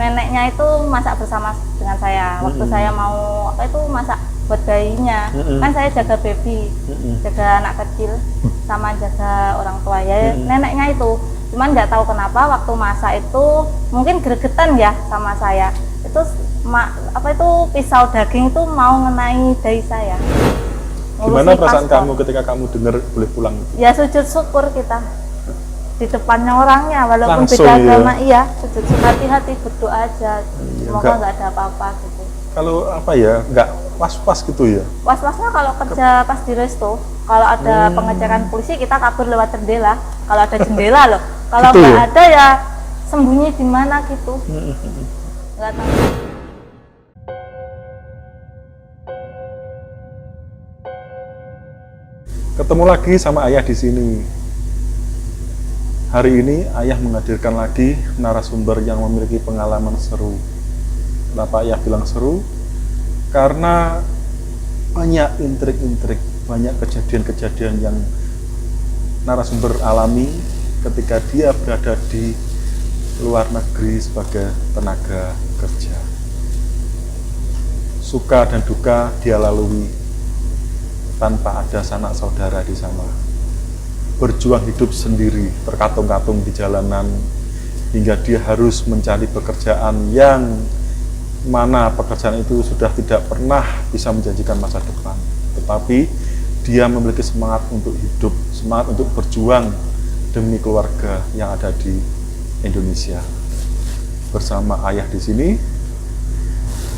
neneknya itu masak bersama dengan saya. Waktu saya mau masak buat bayinya, kan saya jaga baby, jaga anak kecil, sama jaga orang tua ya. Neneknya itu, cuman nggak tahu kenapa waktu masak itu mungkin gregetan ya sama saya. Itu pisau daging itu mau ngenai dahi saya. Gimana perasaan kamu ketika kamu dengar boleh pulang? Ya sujud syukur kita di depannya orangnya, walaupun langsung, beda agama, iya sujud hati-hati, berdoa aja, semoga nggak ada apa-apa gitu. Kalau nggak was-was gitu ya? Was-wasnya kalau kerja pas di resto, kalau ada pengecekan polisi kita kabur lewat jendela, kalau ada jendela loh, kalau gitu nggak ya? ada ya sembunyi di mana gitu, nggak tahu. Ketemu lagi sama ayah di sini. Hari ini ayah menghadirkan lagi narasumber yang memiliki pengalaman seru. Kenapa ayah bilang seru? Karena banyak intrik-intrik, banyak kejadian-kejadian yang narasumber alami ketika dia berada di luar negeri sebagai tenaga kerja. Suka dan duka dia lalui tanpa ada sanak saudara di sana. Berjuang hidup sendiri, terkatung-katung di jalanan, hingga dia harus mencari pekerjaan yang mana pekerjaan itu sudah tidak pernah bisa menjanjikan masa depan. Tetapi dia memiliki semangat untuk hidup, semangat untuk berjuang demi keluarga yang ada di Indonesia. Bersama ayah di sini,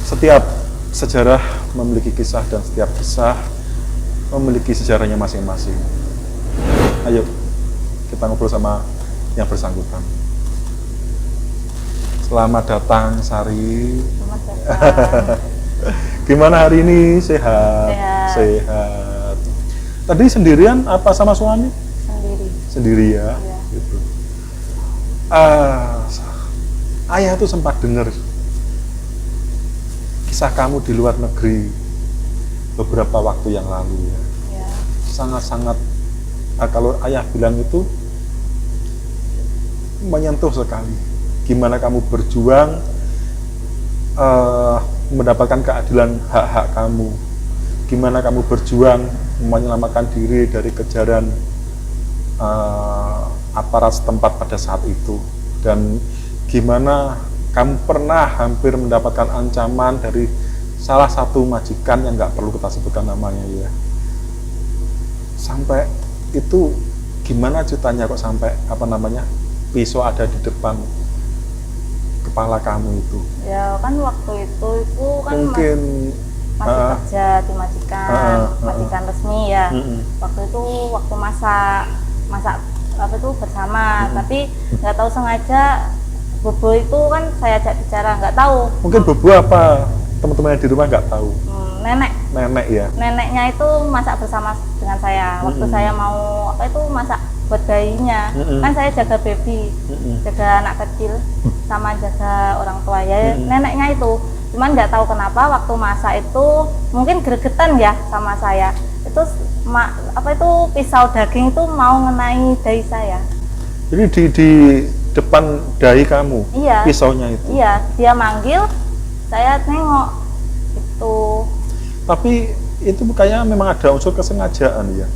setiap sejarah memiliki kisah dan setiap kisah memiliki sejarahnya masing-masing. Ayo kita ngobrol sama yang bersangkutan. Selamat datang Sari. Selamat datang. Gimana hari ini? Sehat? Sehat. Tadi sendirian apa sama suami? Sendiri. Sendiri ya. Iya. Gitu. Ayah tuh sempat dengar kisah kamu di luar negeri beberapa waktu yang lalu ya. Iya. Sangat-sangat kalau ayah bilang itu menyentuh sekali. Gimana kamu berjuang mendapatkan keadilan hak-hak kamu. Gimana kamu berjuang menyelamatkan diri dari kejaran aparat setempat pada saat itu. Dan gimana kamu pernah hampir mendapatkan ancaman dari salah satu majikan yang nggak perlu kita sebutkan namanya ya. Sampai itu gimana ceritanya kok sampai pisau ada di depan kepala kamu itu? Ya kan waktu itu kan mungkin masih kerja di majikan resmi ya. Waktu itu waktu masak bersama, tapi nggak tahu sengaja Bobo itu kan saya ajak bicara, nggak tahu. Mungkin Bobo apa? Teman-teman di rumah nggak tahu. Nenek ya. Neneknya itu masak bersama dengan saya. Waktu saya mau masak buat bayinya, kan saya jaga baby, jaga anak kecil, sama jaga orang tua ya. Neneknya itu, cuman nggak tahu kenapa waktu masak itu mungkin gregetan ya sama saya. Itu pisau daging itu mau ngenai dahi saya. Jadi di depan dahi kamu, iya, pisaunya itu. Iya, dia manggil, saya nengok itu. Tapi itu kayaknya memang ada unsur kesengajaan ya.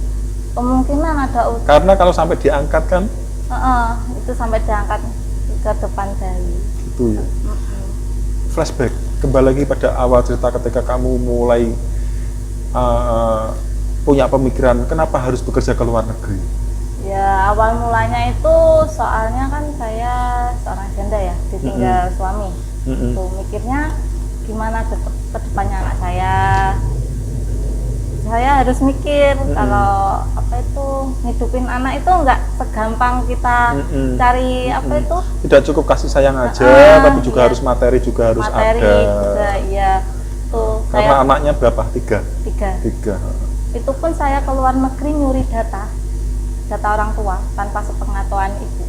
Kemungkinan ada unsur. Karena kalau sampai diangkat kan? Itu sampai diangkat ke depan dahi. Gitu ya. Flashback, kembali lagi pada awal cerita ketika kamu mulai punya pemikiran kenapa harus bekerja ke luar negeri. Ya awal mulanya itu soalnya kan saya seorang janda ya, ditinggal suami. Tuh mikirnya gimana ke depannya anak saya. Saya harus mikir kalau ngidupin anak itu nggak segampang kita cari Tidak cukup kasih sayang aja, tapi juga harus materi juga harus ada. Juga, iya. Tuh, karena anaknya berapa? Tiga. Itu pun saya ke luar negeri nyuri data orang tua tanpa sepengetahuan ibu.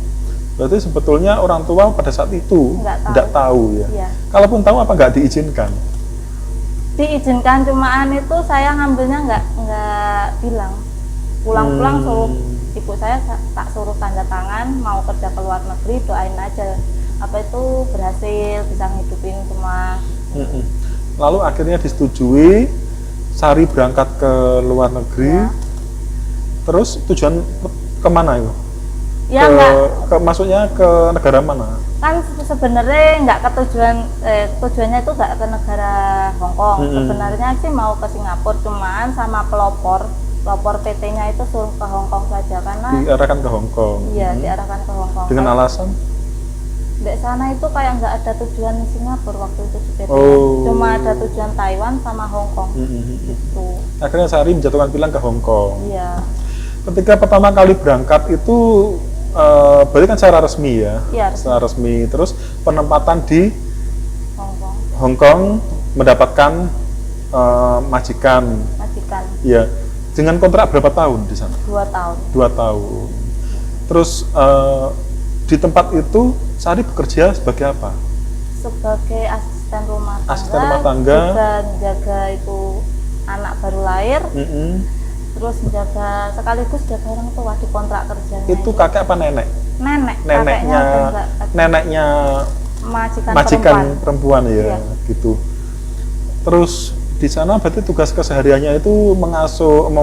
Berarti sebetulnya orang tua pada saat itu nggak tahu ya. Iya. Kalaupun tahu apa nggak diizinkan? Diizinkan, cumaan itu saya ngambilnya nggak bilang. Pulang-pulang suruh ibu saya tak suruh tanda tangan mau kerja ke luar negeri, doain aja. apa itu berhasil bisa ngidupin semua. Lalu akhirnya disetujui, Sari berangkat ke luar negeri. Ya. Terus tujuan kemana itu? Ya enggak, Maksudnya ke negara mana? kan sebenarnya nggak ke tujuannya itu nggak ke negara Hong Kong. Sebenarnya sih mau ke Singapura, cuman sama pelopor PT-nya itu suruh ke Hong Kong saja karena Diarahkan ke Hong Kong. iya diarahkan ke Hong Kong. Dengan alasan? Di sana itu kayak nggak ada tujuan Singapura waktu itu di PT. Cuma ada tujuan Taiwan sama Hong Kong. Gitu. Akhirnya Sari menjatuhkan pilihan ke Hong Kong. Iya. Ketika pertama kali berangkat itu berarti kan secara resmi ya? Iya. Secara resmi. Terus penempatan di Hong Kong mendapatkan majikan. Iya. Dengan kontrak berapa tahun di sana? 2 tahun. 2 tahun. Terus di tempat itu Sari bekerja sebagai apa? Sebagai asisten rumah tangga. Asisten rumah tangga. Juga menjaga itu anak baru lahir. Terus menjaga sekaligus jaga orang tua di kontrak kerjanya. Itu kakek apa nenek? Nenek. Neneknya majikan perempuan ya, gitu. Terus di sana berarti tugas kesehariannya itu mengasuh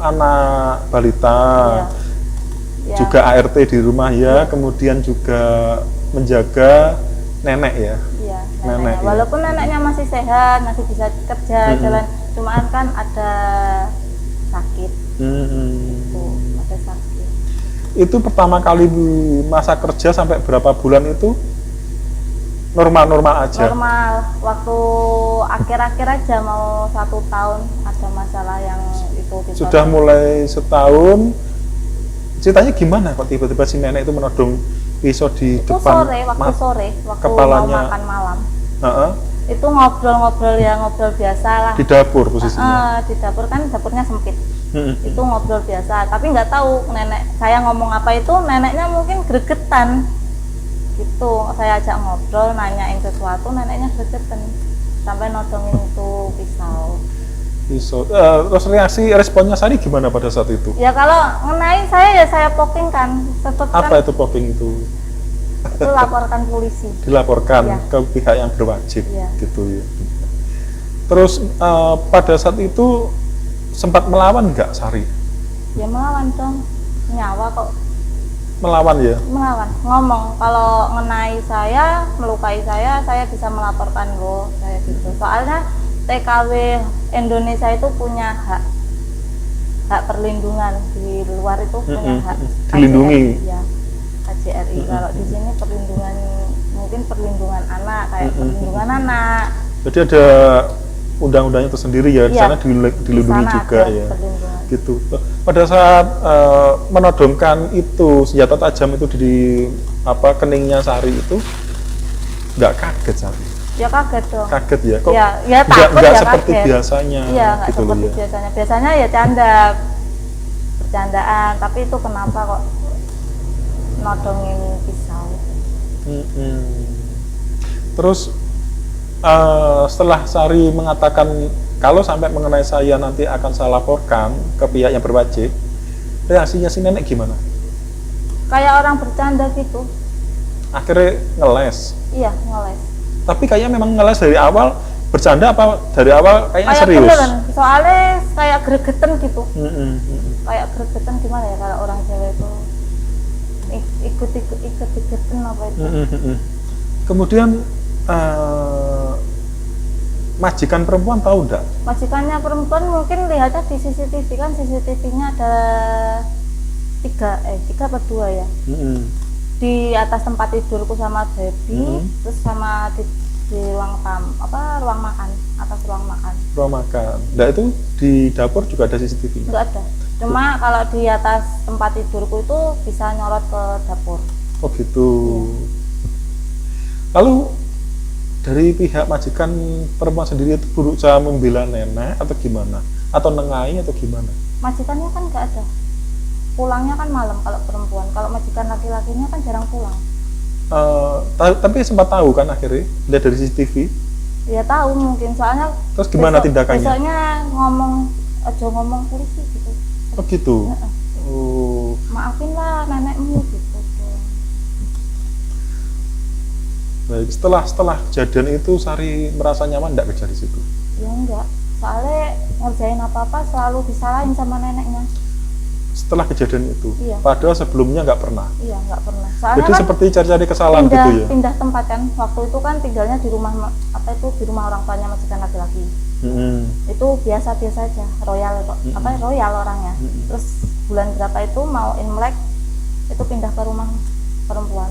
anak balita, ya. Juga ART di rumah ya, kemudian juga menjaga nenek ya. Iya, nenek. Walaupun neneknya masih sehat, masih bisa kerja, jalan, cuman kan ada sakit. Itu ada sakit. Itu pertama kali masa kerja sampai berapa bulan itu normal aja? Normal. Waktu akhir-akhir aja mau 1 tahun ada masalah yang itu. Sudah mulai setahun. Ceritanya gimana kok tiba-tiba si nenek itu menodong pisau di itu depan? Waktu sore, waktu kepalanya. mau makan malam. Itu ngobrol biasa lah. Di dapur posisinya? Di dapur kan dapurnya sempit. Itu ngobrol biasa, tapi nggak tahu nenek saya ngomong apa itu, neneknya mungkin gregetan gitu. Saya ajak ngobrol, nanyain sesuatu, neneknya gregetan sampai nodongin itu pisau. Terus responnya Sari gimana pada saat itu? Ya kalau ngenain saya ya saya poking kan. Apa itu poking itu? Itu laporkan polisi. Dilaporkan ya. Ke pihak yang berwajib ya. Gitu ya. Terus pada saat itu sempat melawan nggak Sari? Ya melawan dong, nyawa kok. Melawan ya? Melawan, ngomong kalau ngenai saya, melukai saya bisa melaporkan lo, saya gitu. Soalnya TKW Indonesia itu punya hak perlindungan, di luar itu punya hak dilindungi. Ya, KJRI. Kalau di sini mungkin perlindungan anak, kayak perlindungan anak. Jadi ada undang-undangnya tersendiri ya, di sana dilindungi juga ya. Gitu. Pada saat menodongkan itu senjata tajam itu di keningnya Sari itu, nggak kaget Sari? Ya kaget dong. Kaget ya? Kok ya takut nggak ya seperti kaget. biasanya? Iya, nggak gitu seperti ya. biasanya. Biasanya ya bercandaan, tapi itu kenapa kok nodongin pisau? Terus setelah Sari mengatakan kalau sampai mengenai saya nanti akan saya laporkan ke pihak yang berwajib, reaksinya si nenek gimana? Kayak orang bercanda gitu. Akhirnya ngeles? Iya, ngeles. Tapi kayaknya memang ngeles dari awal, bercanda apa dari awal kayaknya kayak serius? Beneran. Soalnya kayak gregetan gitu. Kayak gregetan gimana ya kalau orang Jawa itu ikut-ikutan apa itu. Kemudian majikan perempuan tahu enggak? Majikannya perempuan mungkin lihatnya di CCTV kan, CCTV-nya ada 3 apa 2 ya. Di atas tempat tidurku sama baby, terus sama di ruang makan, atas ruang makan. Ruang makan. Nah itu di dapur juga ada CCTV? Enggak ada. Cuma kalau di atas tempat tidurku itu bisa nyorot ke dapur. Oh gitu. Iya. Lalu dari pihak majikan perempuan sendiri itu berusaha membela nenek atau gimana? Atau nengai atau gimana? Majikannya kan nggak ada. Pulangnya kan malam kalau perempuan. Kalau majikan laki-lakinya kan jarang pulang. Tapi sempat tahu kan akhirnya lihat dari CCTV? Ya tahu mungkin, soalnya. Terus gimana tindakannya? Besoknya ngomong polisi gitu. Oh gitu. Maafin lah nenekmu gitu. Baik, setelah kejadian itu Sari merasa nyaman enggak kerja di situ? Ya enggak, soalnya ngerjain apa-apa selalu disalahin sama neneknya. Setelah kejadian itu? Iya. Padahal sebelumnya nggak pernah? Iya, nggak pernah. Soalnya Jadi kan seperti cari-cari kesalahan gitu ya? Pindah tempat kan, waktu itu kan tinggalnya di rumah, di rumah orang tuanya majikan laki-laki. Itu biasa-biasa aja, royal kok, royal orangnya. Terus bulan berapa itu mau Imlek, itu pindah ke rumah perempuan.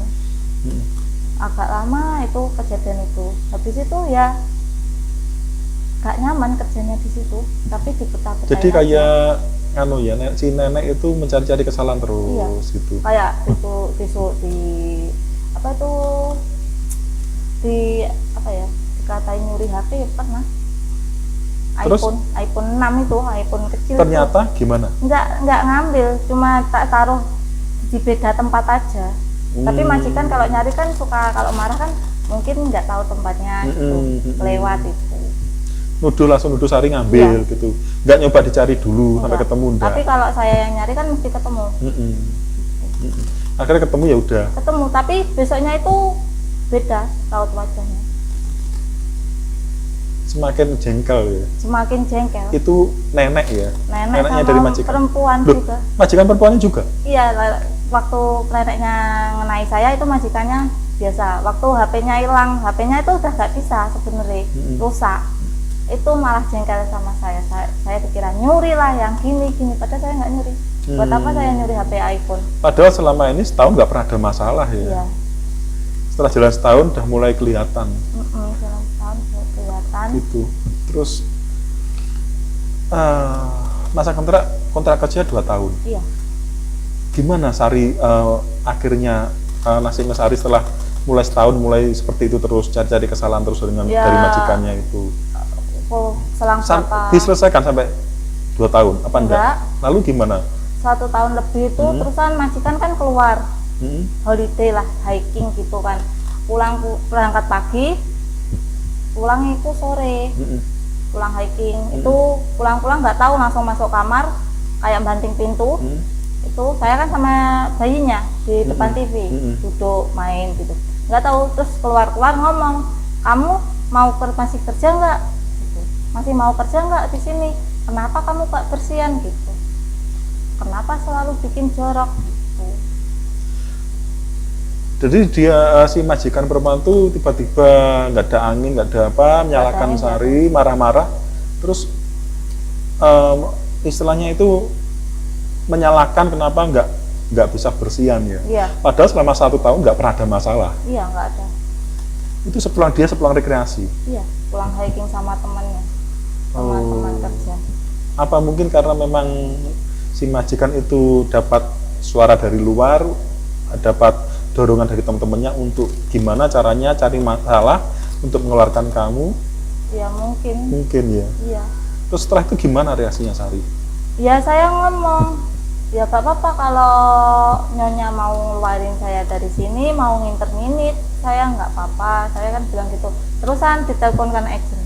Agak lama itu kejadian itu. Habis itu ya gak nyaman kerjanya di situ, tapi dibetah-betahin. Jadi kayak si nenek itu mencari-cari kesalahan terus. Iya, gitu. Kayak dikatain nyuri HP pernah. Terus? iPhone 6 itu, iPhone kecil. Ternyata itu, gimana? Enggak ngambil, cuma tak taruh di beda tempat aja. Tapi majikan kalau nyari kan suka, kalau marah kan mungkin nggak tahu tempatnya gitu, lewat itu. Langsung nuduh Sari ngambil gitu, nggak nyoba dicari dulu sampai ketemu enggak? Tapi kalau saya yang nyari kan mesti ketemu. Akhirnya ketemu ya udah. Ketemu, tapi besoknya itu beda raut wajahnya. Semakin jengkel ya. Semakin jengkel. Itu nenek ya. Neneknya sama dari majikan. Perempuan. Loh, juga. Majikan perempuannya juga? Iya, waktu neneknya ngenai saya itu majikannya biasa. Waktu HP-nya hilang, HP-nya itu udah nggak bisa sebenarnya, rusak. Itu malah jengkel sama saya. Saya dikira nyuri lah yang gini, padahal saya nggak nyuri. Buat apa saya nyuri HP iPhone? Padahal selama ini setahun nggak pernah ada masalah ya. Iya. Setelah jalan setahun udah mulai kelihatan. Jalan setahun mulai kelihatan. Gitu. Terus masa kontrak kerja 2 tahun. Iya. Gimana Sari akhirnya nasibnya Sari setelah mulai setahun mulai seperti itu terus cari-cari kesalahan terus dengan dari majikannya itu? Selang berapa? Diselesaikan sampai 2 tahun apa enggak? Lalu gimana? 1 tahun lebih itu terusan majikan kan keluar holiday lah, hiking gitu kan, berangkat pagi, pulang itu sore, pulang hiking itu pulang nggak tahu langsung masuk kamar kayak banting pintu. Itu saya kan sama bayinya di depan TV duduk main gitu, nggak tahu, terus keluar ngomong, kamu masih kerja nggak? Masih mau kerja nggak di sini? Kenapa kamu gak bersihan gitu? Kenapa selalu bikin jorok gitu? Jadi dia si majikan perempuan tuh tiba-tiba nggak ada angin, nggak ada apa, menyalahkan Sari, marah-marah, terus istilahnya itu menyalahkan kenapa nggak bisa bersihan ya? Iya. Padahal selama 1 tahun nggak pernah ada masalah. Iya, nggak ada. Itu sepulang rekreasi. Iya, pulang hiking sama temannya. Teman-teman kerja. Apa mungkin karena memang si majikan itu dapat suara dari luar, dapat dorongan dari teman-temannya untuk gimana caranya cari masalah untuk mengeluarkan kamu? Ya mungkin. Mungkin ya. Iya. Terus setelah itu gimana reaksinya Sari? Ya saya ngomong, ya gak apa-apa kalau Nyonya mau ngeluarin saya dari sini, mau nginterminit, saya nggak apa-apa. Saya kan bilang gitu. Terusan diteleponkan agent.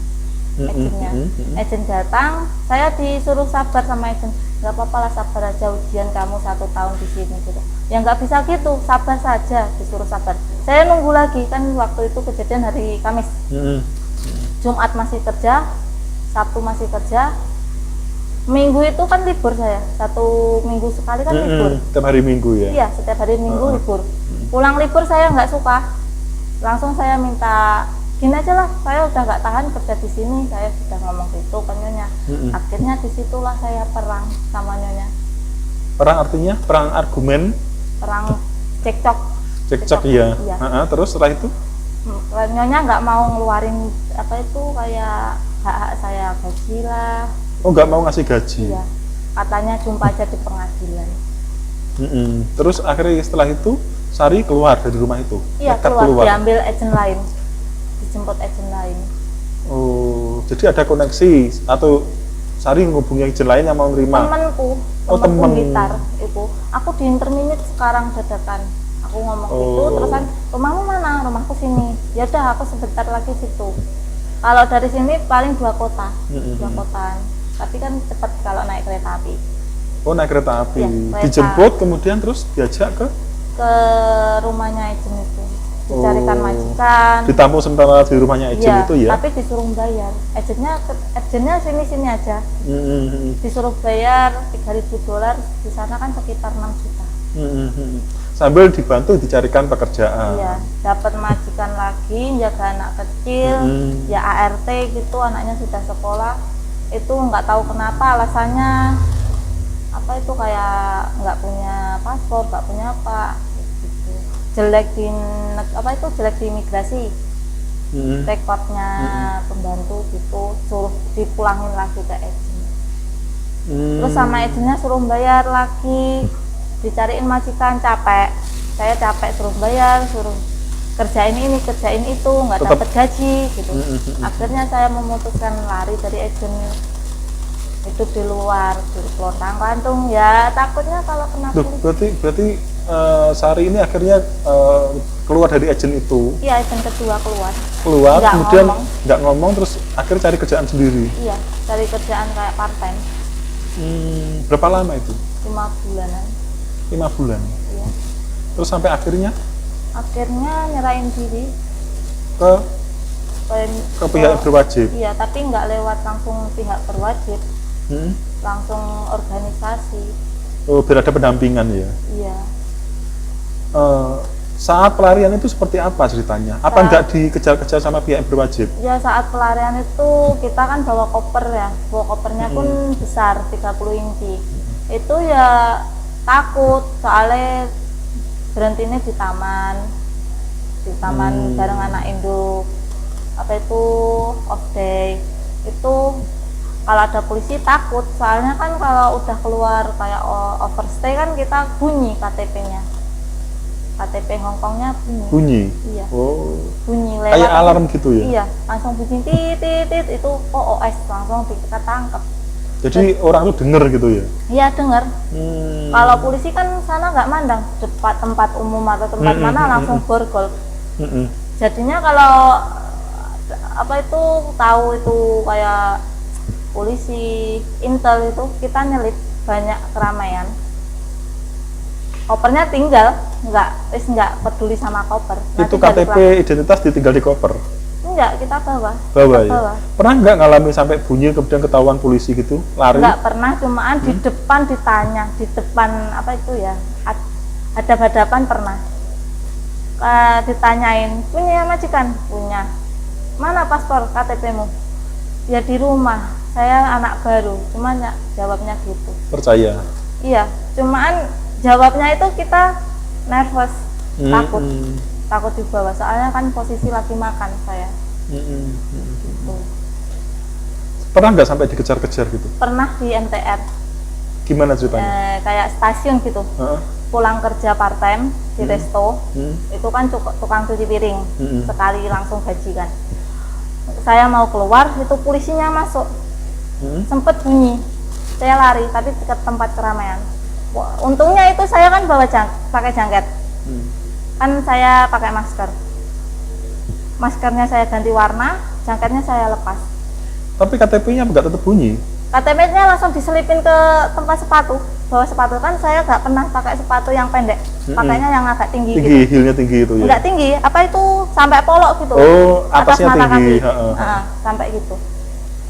Agennya, agen datang, saya disuruh sabar sama agen, nggak apa-apa lah, sabar aja, ujian kamu 1 tahun di sini gitu. Ya nggak bisa gitu, sabar saja, disuruh sabar. Saya nunggu lagi, kan waktu itu kejadian hari Kamis, Jumat masih kerja, Sabtu masih kerja, Minggu itu kan libur saya, 1 minggu sekali kan libur. Setiap hari Minggu ya? Iya, setiap hari Minggu libur. Pulang libur saya nggak suka, langsung saya minta, gini aja lah, saya udah nggak tahan kerja di sini, saya sudah ngomong gitu ke Nyonya. Akhirnya disitulah saya perang sama Nyonya. Perang artinya? Perang argumen? Perang cekcok. Cekcok ya. Iya. Terus setelah itu? Nyonya nggak mau ngeluarin kayak hak-hak saya, gaji lah. Oh, nggak mau ngasih gaji? Iya. Katanya jumpa aja di pengadilan. Terus akhirnya setelah itu Sari keluar dari rumah itu? Iya, keluar, diambil agent lain. Dijemput agent lain. Oh, jadi ada koneksi atau Sari menghubungi agent lain yang mau nerima? Temanku gitar itu. Aku diinterminit sekarang dadakan. Aku ngomong gitu, terusan rumahmu mana? Rumahku sini. Ya udah, aku sebentar lagi situ. Kalau dari sini paling 2 kota, 2 kotaan. Tapi kan cepat kalau naik kereta api. Oh, naik kereta api. Ya, kereta. Dijemput kemudian terus diajak ke Ke rumahnya agent itu. dicarikan majikan. Ditampung sementara di rumahnya agent Iya, itu ya? tapi disuruh bayar. Agentnya sini-sini aja. Disuruh bayar $3.000, di sana kan sekitar 6 juta. Sambil dibantu dicarikan pekerjaan. Iya, dapat majikan lagi, jaga anak kecil, ya ART gitu, anaknya sudah sekolah. Itu nggak tahu kenapa alasannya apa itu kayak nggak punya paspor, nggak punya apa. Jelek di jelek di imigrasi, rekodnya pembantu gitu, suruh dipulangin lagi ke agent. Terus sama agentnya suruh bayar lagi, dicariin majikan, capek, saya capek suruh bayar, suruh kerjain ini kerjain itu, nggak dapat gaji gitu. Akhirnya saya memutuskan lari dari agent, hidup di luar, di kelontang kantung, ya takutnya kalau kena polisi. Berarti Sari ini akhirnya keluar dari agent itu. Iya, agent kedua keluar, kemudian nggak ngomong, terus akhirnya cari kerjaan sendiri. Iya, cari kerjaan kayak part time. Berapa lama itu? 5 bulanan. 5 bulan. Iya. Terus sampai akhirnya nyerahin diri ke pihak yang berwajib. Iya, tapi nggak lewat langsung pihak berwajib, langsung organisasi. Oh, biar ada pendampingan ya. Iya. Saat pelarian itu seperti apa ceritanya? Apa nggak dikejar-kejar sama pihak yang berwajib? Ya, saat pelarian itu kita kan bawa koper ya, bawa kopernya pun besar 30 inci. Itu ya takut, soalnya berhentinya di taman bareng anak induk, apa itu off day. Itu kalau ada polisi takut, soalnya kan kalau udah keluar kayak overstay kan kita bunyi KTP Hongkongnya bunyi. Iya. Oh. Bunyi lewat. Kayak alarm gitu ya? Iya, langsung bunyi titit itu OS, langsung kita tangkap. Jadi orang itu denger gitu ya? Iya, denger. Kalau polisi kan sana nggak mandang tempat umum atau tempat mana, langsung borgol. Jadinya kalau apa itu tahu itu kayak polisi intel itu, kita nyelip banyak keramaian. Kopernya tinggal, nggak peduli sama koper. Itu KTP identitas ditinggal di koper? Enggak, kita bawa. Ya? Pernah nggak ngalami sampai bunyi kemudian ketahuan polisi gitu, lari? Enggak pernah, cuman di depan ditanya, di depan apa itu ya, hadap-hadapan pernah. Ditanyain, punya majikan? Punya. Mana paspor KTP-mu? Ya di rumah, saya anak baru, cuman ya, jawabnya gitu. Percaya? Iya, cuman jawabnya itu kita nervous, takut dibawa, soalnya kan posisi lagi makan saya. Gitu. Pernah nggak sampai dikejar-kejar gitu? Pernah di MTR. Gimana ceritanya? Kayak stasiun gitu. Pulang kerja part time di resto, itu kan tukang cuci piring, sekali langsung gaji kan. Saya mau keluar, itu polisinya masuk, sempet bunyi, saya lari tapi ke tempat keramaian. Untungnya itu saya kan bawa pakai jangket, kan saya pakai masker, maskernya saya ganti warna, jangketnya saya lepas. Tapi KTP-nya nggak tetap bunyi? KTP-nya langsung diselipin ke tempat sepatu, bawa sepatu, kan saya nggak pernah pakai sepatu yang pendek, pakainya yang agak tinggi gitu. Heelnya tinggi itu ya? Nggak tinggi, apa itu sampai polok gitu. Oh, atasnya atas mata tinggi. kaki. Sampai gitu.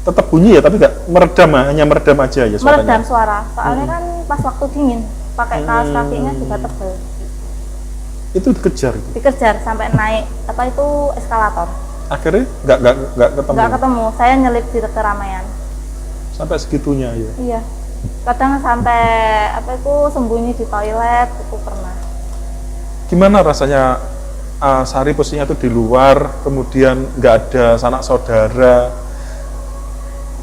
Tetap bunyi ya, tapi nggak meredam, hanya meredam aja ya suaranya? Meredam suara, soalnya kan pas waktu dingin, pakai kaos kakinya juga tebal. Itu dikejar? Dikejar sampai naik, apa itu eskalator. Akhirnya nggak ketemu? Nggak ketemu, saya nyelip di keramaian. Sampai segitunya ya? Iya, kadang sampai apa itu sembunyi di toilet, itu pernah. Gimana rasanya Sari posisinya itu di luar, kemudian nggak ada sanak saudara,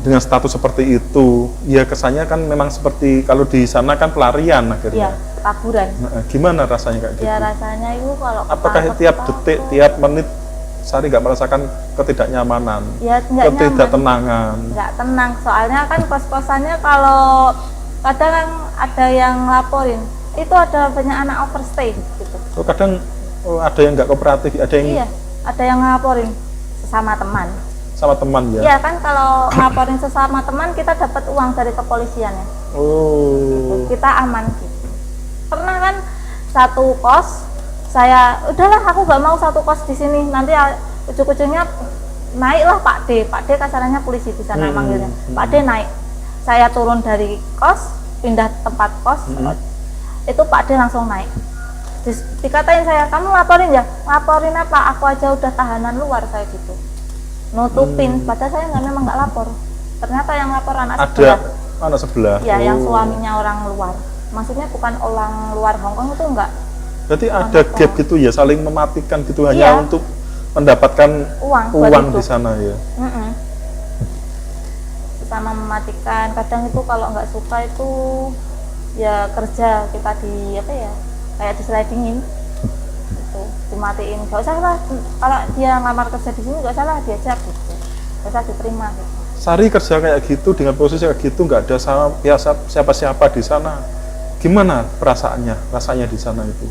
dengan status seperti itu, ya kesannya kan memang seperti kalau di sana kan pelarian akhirnya. Iya, taburan. Gimana rasanya kayak gitu? Ya rasanya itu kalau apakah tiap detik, tiap menit Sari nggak merasakan ketidaknyamanan, ya, ketidaktenangan? Nggak tenang, soalnya kan kos-kosannya kalau kadang ada yang laporin, itu ada banyak anak overstay gitu. Oh, kadang ada yang nggak kooperatif, ada yang... Iya, ada yang laporin sesama teman. Sama teman ya? Iya kan, kalau laporin sesama teman kita dapat uang dari kepolisian ya. Oh. Gitu. Kita aman gitu. Pernah kan satu kos saya udahlah aku nggak mau satu kos di sini, nanti ujung-ujungnya naiklah Pak D kasarannya polisi di sana manggilnya. Pak D naik, saya turun dari kos pindah tempat kos, itu Pak D langsung naik. Dikatain saya, kamu laporin ya? Laporin apa? Aku aja udah tahanan luar, saya gitu nutupin, padahal saya memang nggak lapor. Ternyata yang lapor anak sebelah. Anak sebelah Ya, yang suaminya orang luar, maksudnya bukan orang luar Hongkong itu enggak. Berarti ada gap gitu ya, saling mematikan gitu hanya untuk mendapatkan uang di sana ya. Sama mematikan, kadang itu kalau nggak suka itu ya kerja kita di apa ya, kayak di slidingin itu dimatiin, nggak usah lah kalau dia ngelamar kerja di sini, nggak usah lah diajak gitu, nggak usah diterima gitu. Sari kerja kayak gitu dengan posisi kayak gitu, nggak ada siapa-siapa di sana, gimana rasanya di sana itu?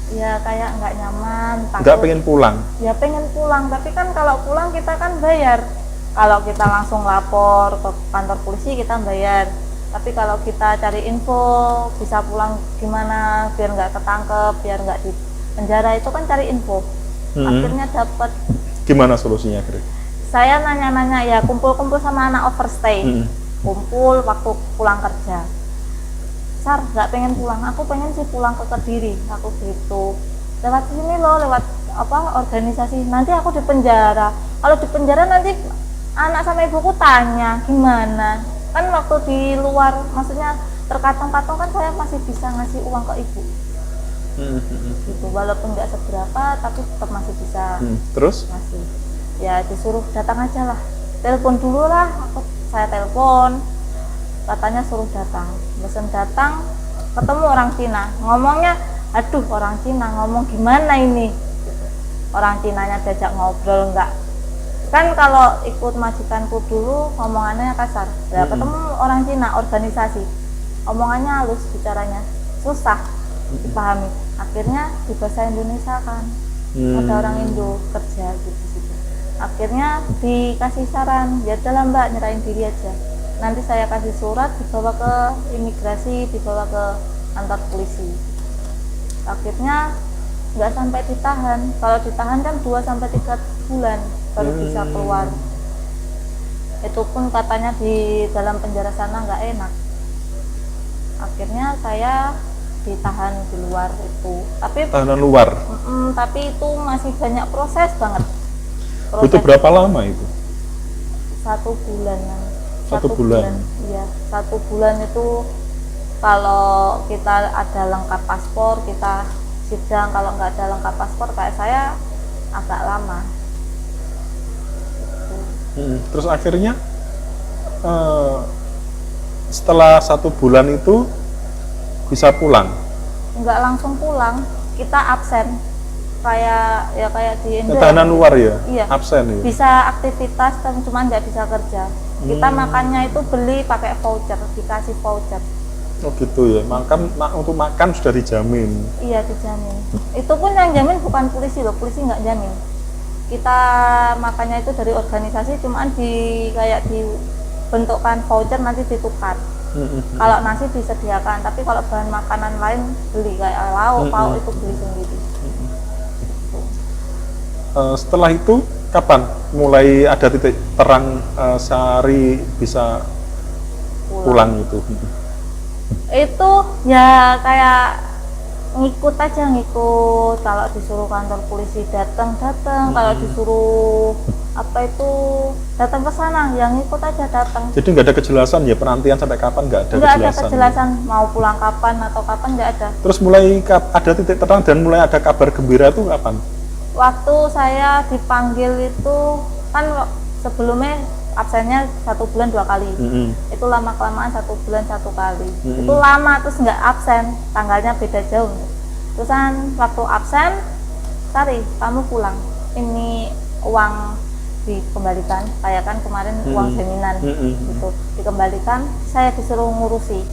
Ya kayak nggak nyaman, takut. Nggak pengen pulang? Ya pengen pulang, tapi kan kalau pulang kita kan bayar. Kalau kita langsung lapor ke kantor polisi kita bayar. Tapi kalau kita cari info bisa pulang gimana biar nggak ketangkep, biar nggak di penjara, itu kan cari info. Akhirnya dapat. Gimana solusinya, Kira? Saya nanya-nanya ya, kumpul-kumpul sama anak overstay. Kumpul waktu pulang kerja. Sar, nggak pengen pulang, aku pengen sih pulang ke Kediri, aku gitu. Lewat sini loh, lewat apa organisasi, nanti aku di penjara. Kalau di penjara nanti anak sama ibuku tanya gimana. Kan waktu di luar, maksudnya terkatong-katong kan saya masih bisa ngasih uang ke ibu. Gitu, walaupun nggak seberapa, tapi tetap masih bisa. Terus? Masih. Ya disuruh datang aja lah, telepon dulu lah, saya telepon. Katanya suruh datang, mesen datang, ketemu orang Cina, ngomongnya, aduh orang Cina ngomong gimana ini, orang Cinanya diajak ngobrol enggak, kan kalau ikut majikanku dulu ngomongannya kasar, ya ketemu orang Cina organisasi, omongannya halus, bicaranya susah dipahami, akhirnya di bahasa Indonesia kan, ada orang Indo kerja gitu, akhirnya dikasih saran, ya udah Mbak nyerahin diri aja. Nanti saya kasih surat, dibawa ke imigrasi, dibawa ke kantor polisi. Akhirnya nggak sampai ditahan. Kalau ditahan kan 2-3 bulan baru bisa keluar. Itu pun katanya di dalam penjara sana nggak enak. Akhirnya saya ditahan di luar itu. Tapi tahanan luar. Tapi itu masih banyak proses banget. Butuh berapa lama itu? 1 bulanan. 1 bulan. Iya, 1 bulan itu kalau kita ada lengkap paspor kita sidang, kalau nggak ada lengkap paspor kayak saya agak lama. Terus akhirnya setelah 1 bulan itu bisa pulang? Nggak langsung pulang, kita absen kayak di Indo. Tahanan luar ya? Iya. Absen ya? Bisa aktivitas, cuma nggak bisa kerja. Kita makannya itu beli pakai voucher, dikasih voucher. Oh gitu ya, untuk makan sudah dijamin? Iya dijamin. Itu pun yang jamin bukan polisi loh, polisi nggak jamin. Kita makannya itu dari organisasi, cuman kayak dibentukkan voucher nanti ditukar. Kalau nasi disediakan, tapi kalau bahan makanan lain beli kayak lauk, pauk itu beli sendiri. Setelah itu kapan mulai ada titik terang Sari bisa pulang itu? Itu ya kayak ngikut aja, kalau disuruh kantor polisi datang, kalau disuruh apa itu datang ke sana, yang ngikut aja datang. Jadi nggak ada kejelasan ya penantian sampai kapan, nggak ada kejelasan mau pulang kapan atau kapan, nggak ada. Terus mulai ada titik terang dan mulai ada kabar gembira itu kapan? Waktu saya dipanggil itu kan sebelumnya absennya 1 bulan 2 kali. Itu lama kelamaan 1 bulan 1 kali. Itu lama, terus nggak absen, tanggalnya beda jauh. Terusan waktu absen, Sari kamu pulang, ini uang dikembalikan, kayak kan kemarin uang jaminan gitu dikembalikan, saya disuruh ngurusi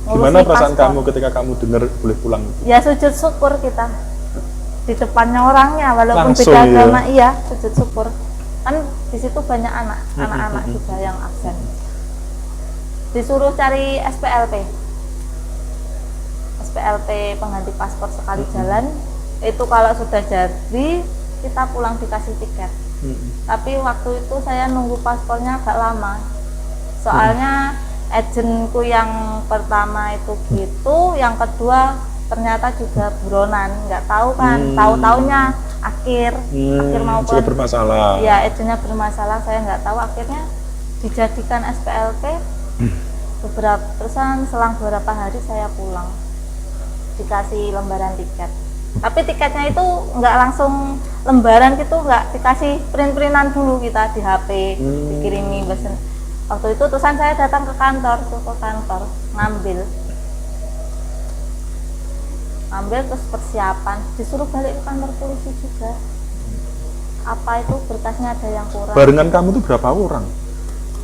gimana perasaan paspor. Kamu ketika kamu dengar boleh pulang? Ya sujud syukur kita di depannya orangnya, walaupun langsung, beda agama, iya sujud syukur. Kan di situ banyak anak-anak juga yang absen. Disuruh cari SPLP pengganti paspor sekali jalan, itu kalau sudah jadi kita pulang dikasih tiket. Tapi waktu itu saya nunggu paspornya agak lama. Soalnya agenku yang pertama itu gitu, yang kedua ternyata juga buronan, nggak tahu kan, tahu-taunya akhir mau juga bermasalah. Ya, agennya bermasalah, saya nggak tahu, akhirnya dijadikan SPLP. Selang beberapa hari saya pulang, dikasih lembaran tiket. Tapi tiketnya itu nggak langsung lembaran gitu, nggak dikasih print-printan dulu, kita di HP dikirimi besen. Waktu itu terusan saya datang ke kantor ngambil terus persiapan, disuruh balik ke kantor polisi juga. Apa itu berkasnya ada yang kurang. Barengan kamu tuh berapa orang?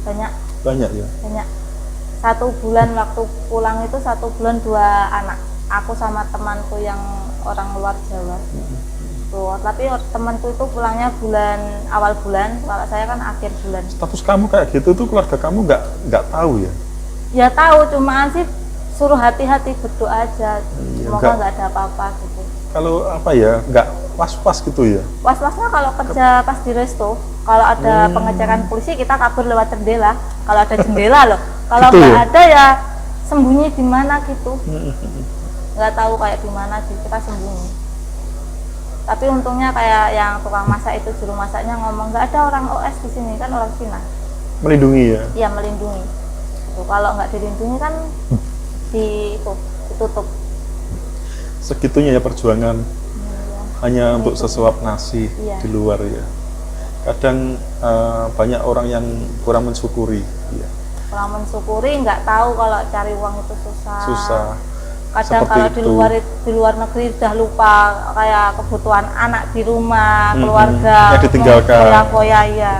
Banyak Ya? Banyak. 1 bulan waktu pulang itu 1 bulan 2 anak. Aku sama temanku yang orang luar Jawa. Tuh, tapi temanku itu pulangnya awal bulan, kalau saya kan akhir bulan. Status kamu kayak gitu tuh keluarga kamu nggak tahu ya? Ya tahu, cuma sih suruh hati-hati, berdoa aja, semoga nggak ada apa-apa gitu. Kalau apa ya, nggak was-was gitu ya? Was-wasnya kalau kerja pas di resto, kalau ada pengecekan polisi kita kabur lewat jendela, kalau ada jendela loh. Kalau gitu nggak ya? ada ya sembunyi di mana gitu, nggak tahu kayak di mana sih, kita sembunyi. Tapi untungnya kayak yang tukang masak itu, juru masaknya ngomong nggak ada orang OS di sini, kan orang Cina. Melindungi ya? Iya, melindungi. Tuh, kalau nggak dilindungi kan ditutup. Segitunya ya perjuangan, hanya untuk sesuap nasi di luar ya. Kadang banyak orang yang kurang mensyukuri. Ya. Kurang mensyukuri, nggak tahu kalau cari uang itu susah. Kadang Seperti kalau di luar negeri udah lupa kayak kebutuhan anak di rumah, keluarga, yang ditinggalkan. Foya-foya ya.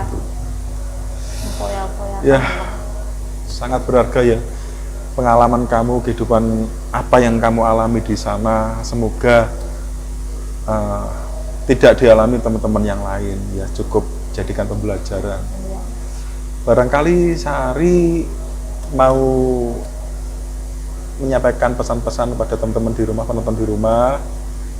Foya-foya. Ya, sangat berharga ya pengalaman kamu, kehidupan apa yang kamu alami di sana. Semoga tidak dialami teman-teman yang lain ya, cukup jadikan pembelajaran. Ya. Barangkali Sari mau menyampaikan pesan-pesan kepada teman-teman di rumah, penonton di rumah,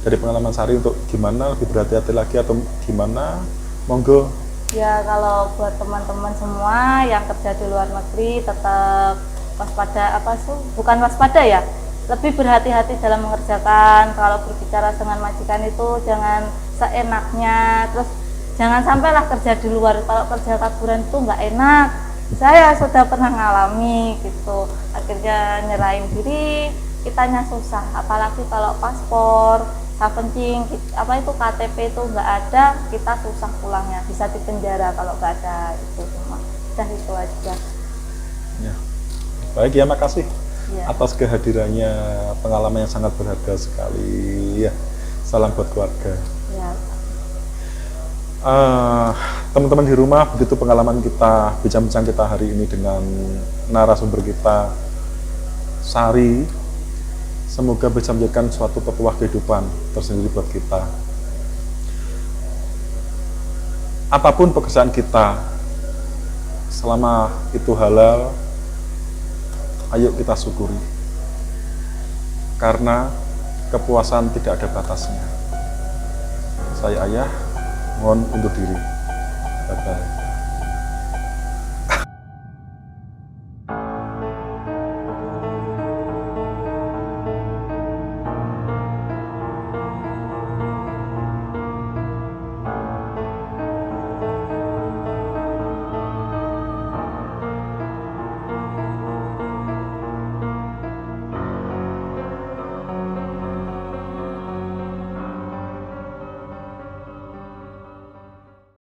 dari pengalaman Sari untuk gimana lebih berhati-hati lagi atau gimana, monggo. Ya, kalau buat teman-teman semua yang kerja di luar negeri tetap waspada, bukan waspada ya, lebih berhati-hati dalam mengerjakan. Kalau berbicara dengan majikan itu jangan seenaknya, terus jangan sampailah kerja di luar. Kalau kerja kaburan itu nggak enak, saya sudah pernah ngalami gitu, akhirnya nyerahin diri, kitanya susah, apalagi kalau paspor, kencing, KTP itu nggak ada, kita susah pulangnya, bisa dipenjara kalau nggak ada itu. Cuma udah itu aja ya. Baik ya, makasih ya atas kehadirannya, pengalaman yang sangat berharga sekali ya. Salam buat keluarga ya. Teman-teman di rumah, begitu pengalaman kita, bincang-bincang kita hari ini dengan narasumber kita, Sari. Semoga bisa menjadikan suatu petuah kehidupan tersendiri buat kita. Apapun pekerjaan kita, selama itu halal, ayo kita syukuri. Karena kepuasan tidak ada batasnya. Saya Ayah, mohon undur diri. Bye-bye.